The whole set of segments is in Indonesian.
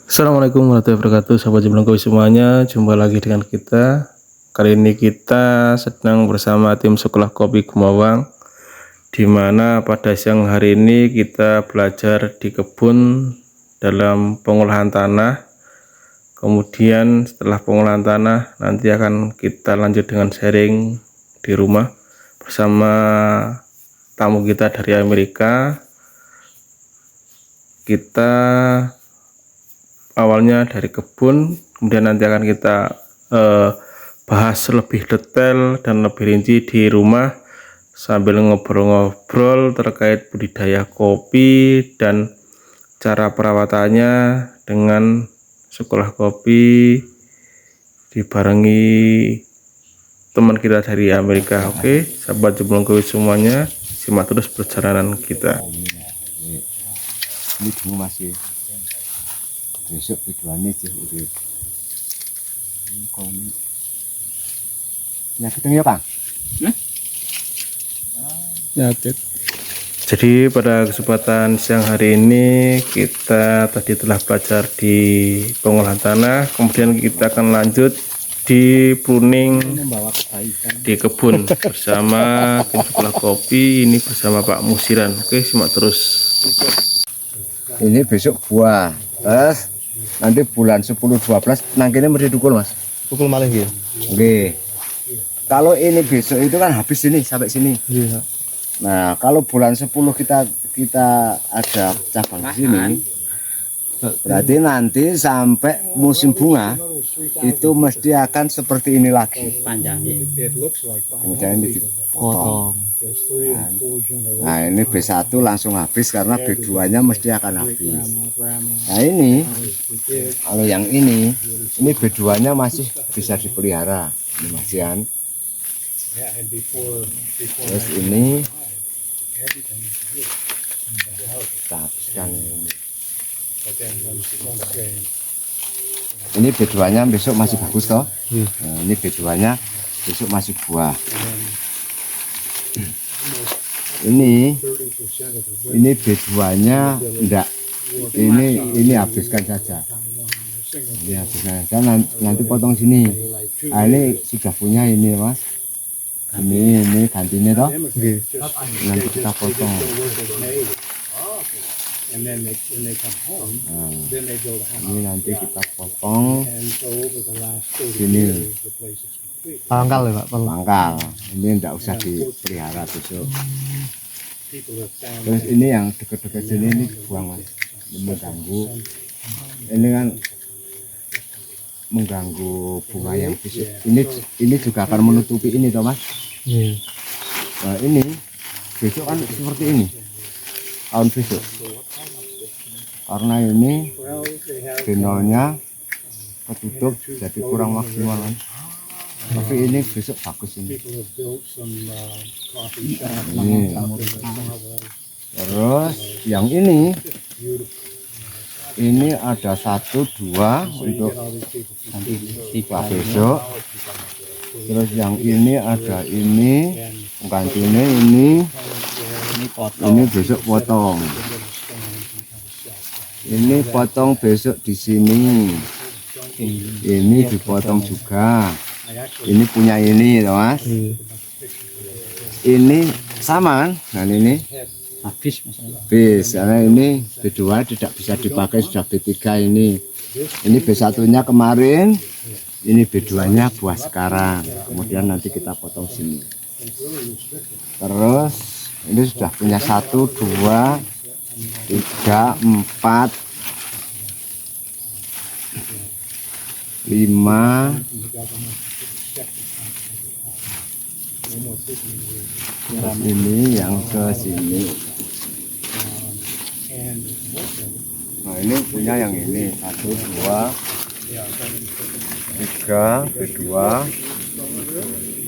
Assalamualaikum warahmatullahi wabarakatuh, sahabat Jemblengkowi semuanya. Jumpa lagi dengan kita. Kali ini kita sedang bersama tim Sekolah Kopi Gemawang, di mana pada siang hari ini kita belajar di kebun dalam pengolahan tanah. Kemudian setelah pengolahan tanah nanti akan kita lanjut dengan sharing di rumah bersama tamu kita dari Amerika. Kita awalnya dari kebun, kemudian nanti akan kita bahas lebih detail dan lebih rinci di rumah sambil ngobrol-ngobrol terkait budidaya kopi dan cara perawatannya dengan Sekolah Kopi dibarengi teman kita dari Amerika. Oke, sahabat Jemblengkowi semuanya, simak terus perjalanan kita. Ini dulu masih besok tujuannya sih udah ini nyakit ya Kang? Nyakit. Jadi pada kesempatan siang hari ini kita tadi telah belajar di pengolahan tanah, kemudian kita akan lanjut di pruning di kebun bersama tim Sekolah Kopi ini bersama Pak Musiran. Oke, simak terus. Ini besok buah, terus nanti bulan 10-12 nangkini mesti dukul Mas. Pukul malih ya. Oke. Kalau ini besok itu kan habis sini sampai sini. Iya. Nah, kalau bulan 10 kita ada cabang di sini. Berarti nanti sampai musim bunga itu mesti akan seperti ini lagi. Kemudian ini dipotong. Nah, ini B1 langsung habis karena B2-nya mesti akan habis. Nah, ini kalau yang ini B2-nya masih bisa dipelihara. Ini masihan. Terus ini kita habiskan ini. Ini B2-nya besok masih bagus toh. Nah, ini B2-nya besok masih buah. Ini B2-nya enggak. Ini habiskan saja. Ini habiskan saja. Nanti potong sini. Nah, ini sudah punya ini Mas. Ini gantinya toh. Nanti kita potong. Nah, ini nanti kita potong sini Pangkal ya Pak. pangkal. Ini enggak usah dipelihara besok. Terus ini yang dekat-dekat sini ini dibuang Mas. Ini mengganggu. Ini kan mengganggu bunga yang besok. Ini juga akan menutupi ini toh Mas. Nah, ini besok kan seperti ini. Tahun besok. Karena ini denolnya ketutup jadi kurang maksimal kan. Tapi ini besok bagus ini. Terus yang ini ada 1, 2 untuk besok. Terus yang ini ada ini penggantinya ini besok potong. Ini potong besok di sini. Ini dipotong juga. Ini punya ini, Mas. Ini sama kan? Nah ini habis. Karena ini B2 tidak bisa dipakai, sudah B3 ini. Ini B1-nya kemarin. Ini B2-nya buah sekarang. Kemudian nanti kita potong sini. Terus ini sudah punya 1, 2, 3, 4, 5. Terus ini yang ke sini. Nah, ini punya yang ini 1, 2, 3, B2.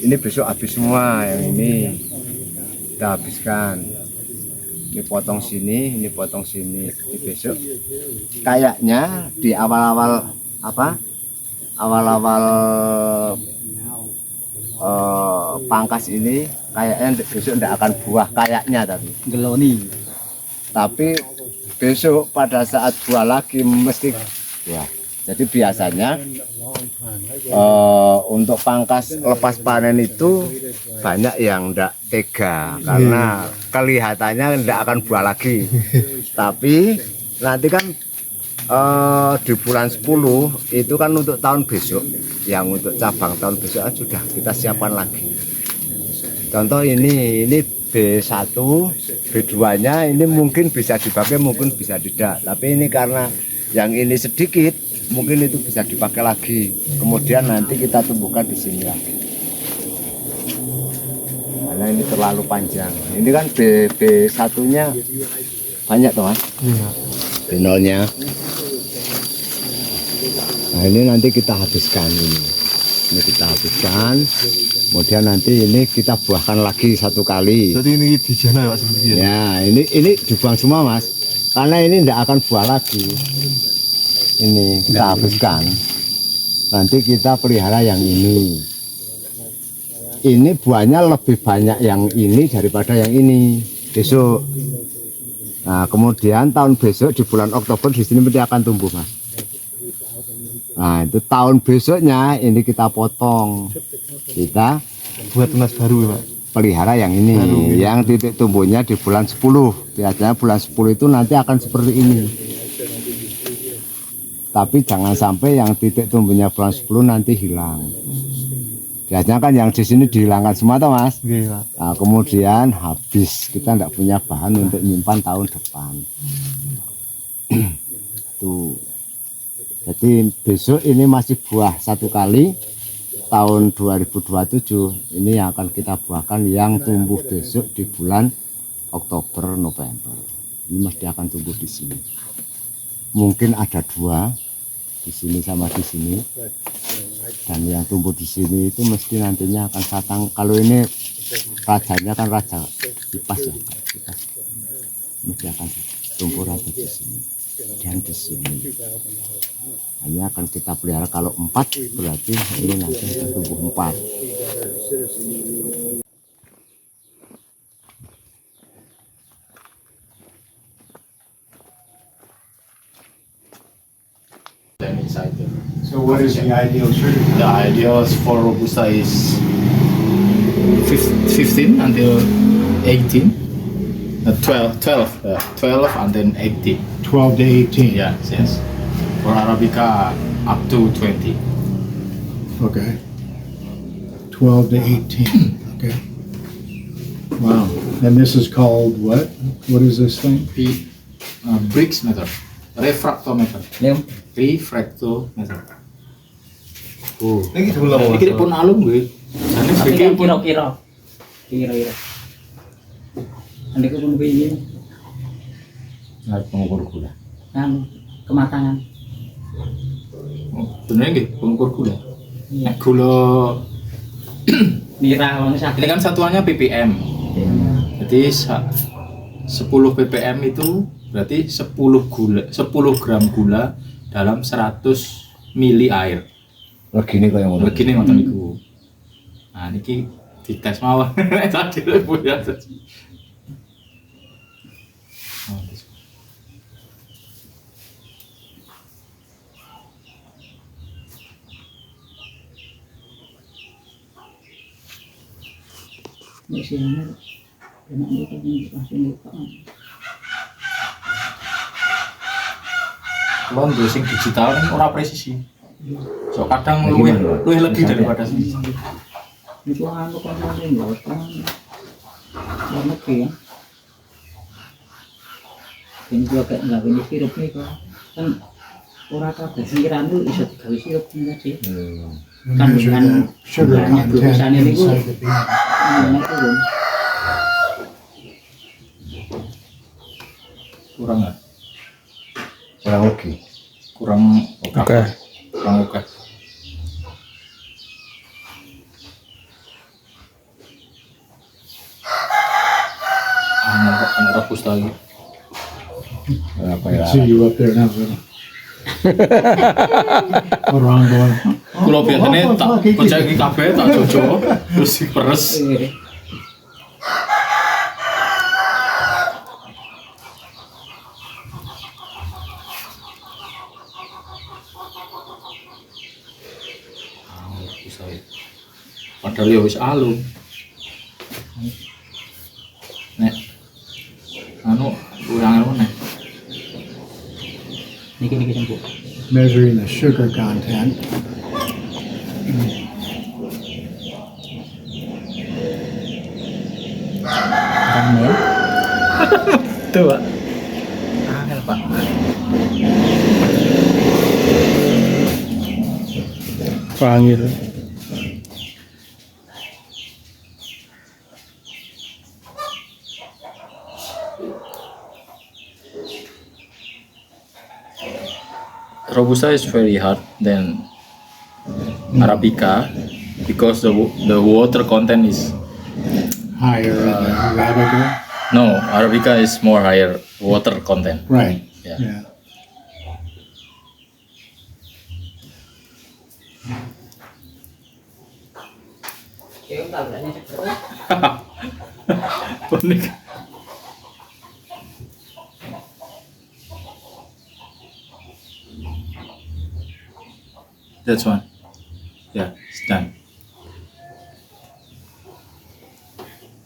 Ini besok habis semua yang ini. Kita habiskan. Ini potong sini, ini potong sini. Ini besok kayaknya di awal-awal pangkas ini kayaknya besok tidak akan buah kayaknya, tapi geloni. Tapi besok pada saat buah lagi mesti buah. Jadi biasanya untuk pangkas lepas panen itu banyak yang tidak tega karena kelihatannya tidak akan buah lagi. Tapi nanti kan di bulan 10 itu kan untuk tahun besok, yang untuk cabang tahun besok kan sudah kita siapkan lagi. Contoh ini B1, B2-nya ini mungkin bisa dipakai, mungkin bisa tidak. Tapi ini karena yang ini sedikit, mungkin itu bisa dipakai lagi. Kemudian nanti kita tumbuhkan di sini lagi. Karena ini terlalu panjang. Ini kan B1-nya banyak toh, Mas? Iya. B0-nya. Nah, ini nanti kita habiskan ini. Ini kita habiskan. Kemudian nanti ini kita buahkan lagi 1 kali. Jadi ini di jana ya Pak sebenarnya. Ya, ini dibuang semua, Mas. Karena ini tidak akan buah lagi. Ini kita habiskan. Nanti kita pelihara yang ini. Ini buahnya lebih banyak yang ini daripada yang ini besok. Nah, kemudian tahun besok di bulan Oktober di sini nanti akan tumbuh, Mas. Nah, itu tahun besoknya ini kita potong. Kita Buat tunas baru ya Pak. pelihara yang ini, yang titik tumbuhnya di bulan 10. Biasanya bulan 10 itu nanti akan seperti ini. Tapi jangan sampai yang titik tumbuhnya bulan 10 nanti hilang. Biasanya kan yang di sini dihilangkan semua toh, Mas. Iya Pak. Nah, kemudian habis, kita tidak punya bahan untuk nyimpan tahun depan. Tuh. Jadi besok ini masih buah 1 kali. Tahun 2027 ini yang akan kita buahkan yang tumbuh besok di bulan Oktober November. Ini mesti akan tumbuh di sini. Mungkin ada 2 di sini sama di sini. Dan yang tumbuh di sini itu mesti nantinya akan satang. Kalau ini rajanya kan raja kipas ya, kipas. Mesti akan tumbuh raja di sini dan di sini. Hanya akan kita pelihara kalau 4 berarti ini nanti akan tumbuh 4. So what is the ideal sugar? The ideal for Robusta is 15 until 18. 12 and then 18. 12 to 18. Yes. For Arabica, up to 20. Okay. 12 to 18. Okay. Wow. And this is called what? What is this thing? Briggs method. Refractometer. Refractometer. Oh. Ini sebelah Ini kita pun alum gue. Ini Tapi sebagai kan kira-kira. Andi ko pun begini, Pengukur gula. kan kematangan. bener nggih pengukur gula. Iya. Gula Mira kalau ini kan satuannya ppm. Jadi 10 ppm itu berarti 10 gram gula dalam 100 mili air. Begini kok yang ngono. Begini ngoten niku. Nah niki dites mawon. Tadi punya. Di sini, enak itu langsung buka. Kalau dressing digital kan ora presisi. So kadang luwih lebih daripada sini. Itu anu kan enggak kan. Warna ya. Ini juga kayak nggak ini sirup nih kan orang kabeh pikiran tuh bisa digawe sirup enggak sih? Kandungan Sugar banyak content glukosa ini gue inside the bean. enak tuh. Kurang nggak? Kurang oke. Kurang oke. Kurang oke. Anak rebus lagi. Apa I ya? see you up there now. Orang going. Kalau biasanya tak baca iki kabeh tak jojo terus diperes. Padahal ya wis alum. Nek anu kurang anu nek. Niki sempuk. Measuring the sugar content. Kamu. Tuh, Pak. Angel, Pak. Wangi tuh. Robusta is very hard than Arabica because the water content is Higher in the Arabica. no, Arabica is more higher water content. Right. Yeah. Yeah. Unik. That's one. Yeah, it's done.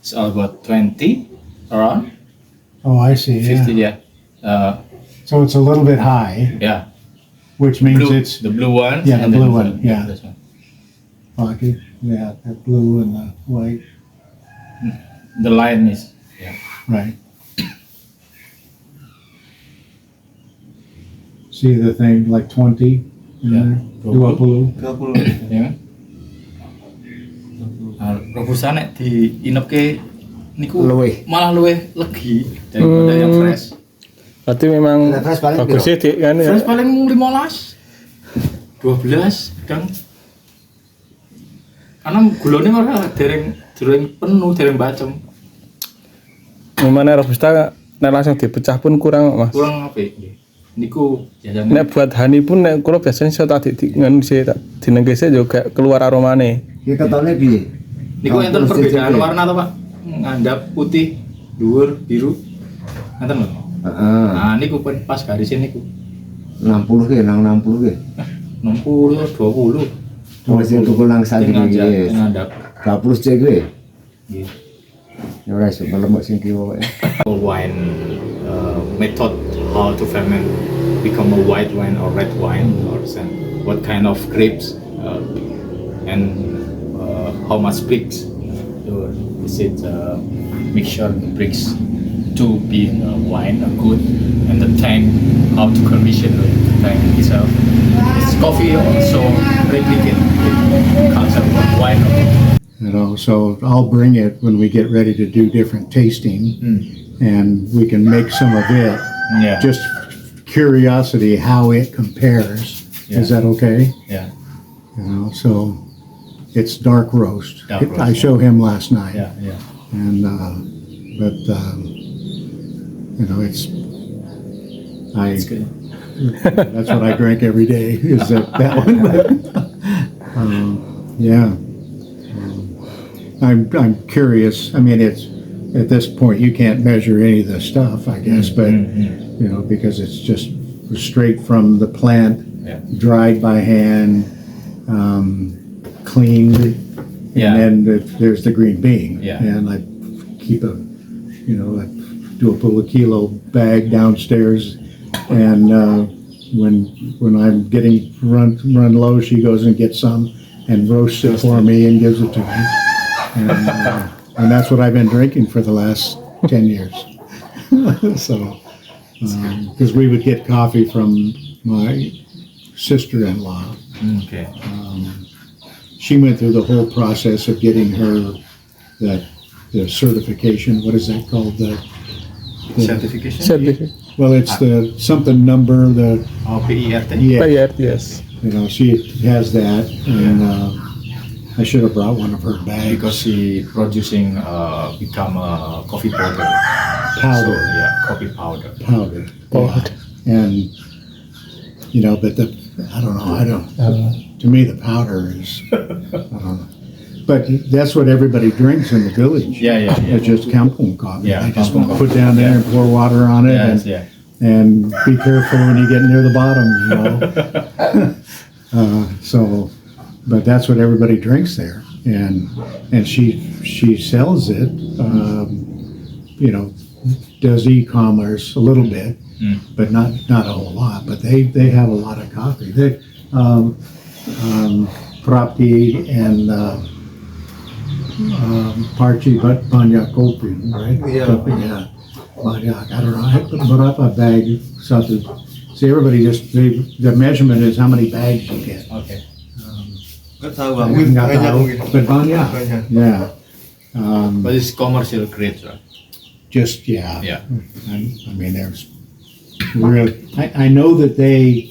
It's all about 20 around Oh, I see. 50, Yeah. yeah. So it's a little bit high, Yeah. which means Blue, it's the blue one. Yeah, the and then blue one, yeah. This one. pocket. Yeah, the blue and the white. The line is Right. See the thing like 20 in Yeah. there? 20. 20. ya kan? Nah, Robusta nek diinepke niku Luwih. malah luwih legi daripada yang fresh. Berarti memang Nah, fresh paling bagusnya di kan ya. Fresh paling 15 12 kadang. Karena gulanya ora dereng penuh, dereng bacem. Memang robusta nek langsung dipecah pun kurang, Mas. Kurang apik nggih. Niku jajan Nek buat honey pun nek kula biasanya saya tadi nganu sih tak dinenggese juga keluar aromane. Iki ketone piye? niku enten perbedaan warna to, Pak. Ngandap putih, dhuwur, biru. Ngeten lho. Heeh. Nah, niku pas garisnya niku 60 ke, nang 60 ke. 60, 20. Wis tuku nang sandi iki. Ngandap. 20 cek kuwi. Nggih. Ya ora iso melemuk sing kiwa pokoke. Wine method how to ferment become a white wine or red wine or what kind of grapes and how much bricks is it mixture bricks to be wine good and the tank how to condition the tank itself. It's coffee also replicate the concept of wine. So I'll bring it when we get ready to do different tasting, and we can make some of it. Yeah. Just curiosity how it compares. Is that okay? Yeah. So it's dark roast. Dark roast, I showed him last night. Yeah. And but it's It's good. that's what I drink every day is that one. Yeah. I'm curious. I mean, it's at this point you can't measure any of the stuff, I guess, but because it's just straight from the plant, Yeah. dried by hand, cleaned, Yeah. and then there's the green bean. Yeah. And I keep I do a pull a kilo bag downstairs, and when I'm getting run low, she goes and gets some and roasts it for me and gives it to me. And that's what I've been drinking for the last 10 years. So, because we would get coffee from my sister-in-law. Okay. She went through the whole process of getting her the certification. What is that called? The Certification. Sertifikat. well, it's the something number. The PIRT. yeah, Yes. she has that, and I should have brought one of her bags. Because she producing become a coffee powder. Powder. So, yeah, coffee powder. Powder. Powder. And but I don't know. To me, the powder is. I don't know. But that's what everybody drinks in the village. Yeah. It's just kampung coffee. Yeah, They just kampung coffee. put down there and pour water on it, Yes, and, yeah. and be careful when you get near the bottom. So, but that's what everybody drinks there. and she sells it. Does e-commerce a little bit, but not a whole lot. But they have a lot of coffee. They Prapti and Parchi banyak kopi, right? Yeah. Banyak. I don't know. Berapa bag satu? See, everybody the measurement is how many bags you get. Okay. Nggak tahu Bang. Nggak tahu, but banyak. Banyak. Yeah. But it's commercial grade, right? Just yeah. Yeah. I mean, there's really. I know that they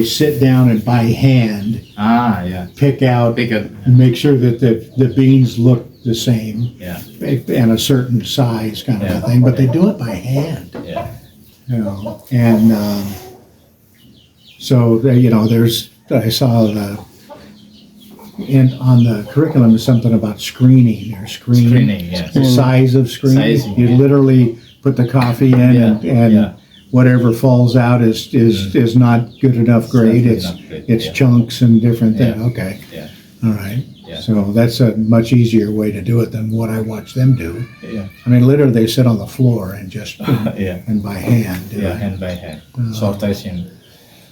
sit down and by hand Ah, yeah. pick out Pick it. and make sure that the beans look the same Yeah. and a certain size kind of Yeah. a thing, but they do it by hand. Yeah. And so there's I saw on the curriculum is something about screening or Screening, yes. the size of screening. Sizing, You yeah. literally put the coffee in and Yeah. whatever falls out is not good enough grade. good It's enough grade, it's yeah. chunks and different things. Yeah. Okay, Yeah. all right. Yeah. So that's a much easier way to do it than what I watch them do. Yeah. I mean, literally they sit on the floor and just Yeah. and by hand. do Yeah, it. hand by hand.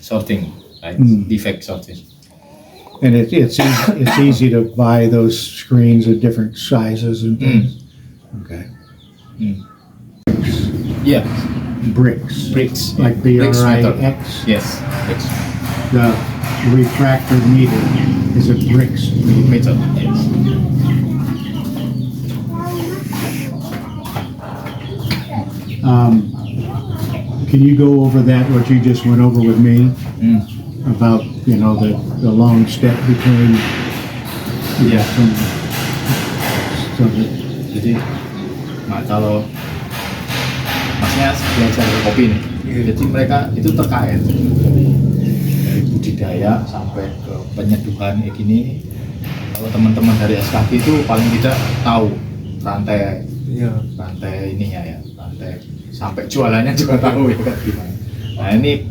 Sorting, like defect sorting. And it's easy to buy those screens of different sizes and things. Okay. Yeah, Bricks. bricks. Like Bricks metal. BRIX. Yes, bricks The refractor meter is a bricks meter. metal. Yes. Can you go over that, what you just went over with me? About, the long step between. Yeah. So that, Jadi, kalau masnya belajar kopi nih, jadi mereka itu terkait dari budidaya sampai ke penyeduhan kayak gini. Kalau teman-teman dari SKG itu paling tidak tahu rantai Iya. ininya ya, rantai sampai jualannya juga tahu ya kan gimana. Nah ini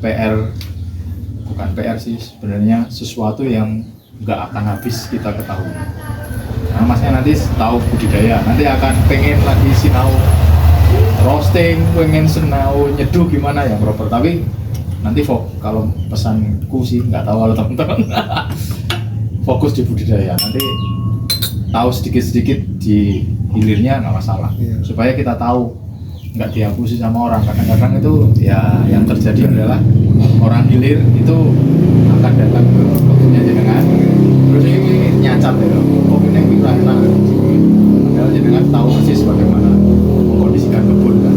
bukan PR sih sebenarnya, sesuatu yang nggak akan habis kita ketahui. Nah masnya nanti tahu budidaya, nanti akan pengen lagi sinau roasting, pengen sinau nyeduh gimana yang proper. Tapi nanti kalau pesanku sih nggak tahu kalau teman-teman fokus di budidaya, nanti tahu sedikit-sedikit di hilirnya nggak masalah, supaya kita tahu nggak dihapusi sama orang. Kadang-kadang itu ya yang terjadi adalah orang hilir itu akan datang ke kopinya jenengan, terus ini nyacat ya, kopinya ini enak, padahal jenengan tahu persis bagaimana mengkondisikan kebun kan.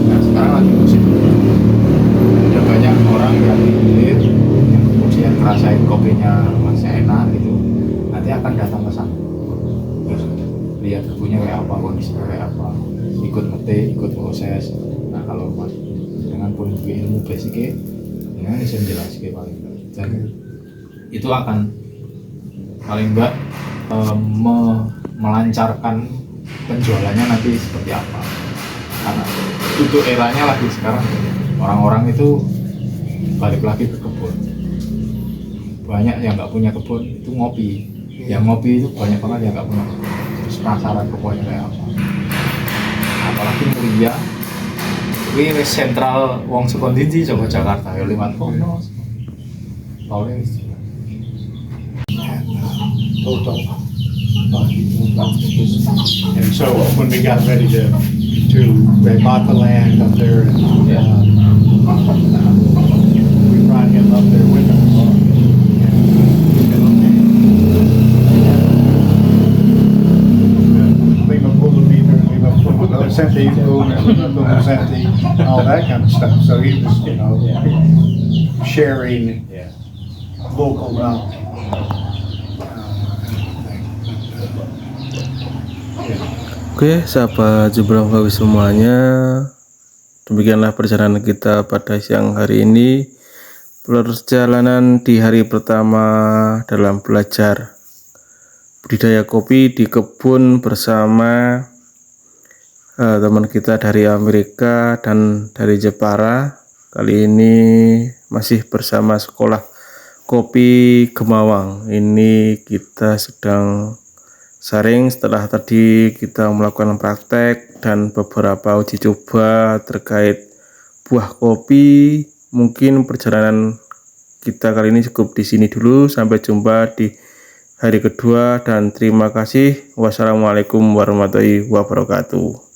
Nah sekarang lagi musim, ada banyak orang yang hilir yang kemudian ngerasain kopinya masih enak gitu, nanti akan datang ke sana, terus lihat kebunnya kayak apa, kondisinya kayak apa, ikut ngetik, ikut proses. Nah kalau mas dengan pun ilmu basicnya, ya bisa menjelaskan paling enggak. Dan itu akan paling enggak melancarkan penjualannya nanti seperti apa. Karena untuk eranya lagi sekarang orang-orang itu balik lagi ke kebun. Banyak yang nggak punya kebun itu ngopi. Yang ngopi itu banyak banget yang nggak punya kebun. Terus penasaran kebunnya kayak apa. Apalagi Mulia, ini sentral wong Sukondindi coba Jakarta ya lewat kono. Paling total. And so when we got ready to they bought the land up there, and we brought him up there with us. Lima Pulumeter, Lima Pulmosenti, Pulmosenti, all that kind of stuff. So he was, sharing local knowledge. Oke, sahabat Jumbrang Kawi semuanya, demikianlah perjalanan kita pada siang hari ini. Perjalanan di hari pertama dalam belajar budidaya kopi di kebun bersama teman kita dari Amerika dan dari Jepara. Kali ini masih bersama sekolah kopi Gemawang. Ini kita sedang sharing setelah tadi kita melakukan praktek dan beberapa uji coba terkait buah kopi. Mungkin perjalanan kita kali ini cukup di sini dulu. Sampai jumpa di hari kedua dan terima kasih. Wassalamualaikum warahmatullahi wabarakatuh.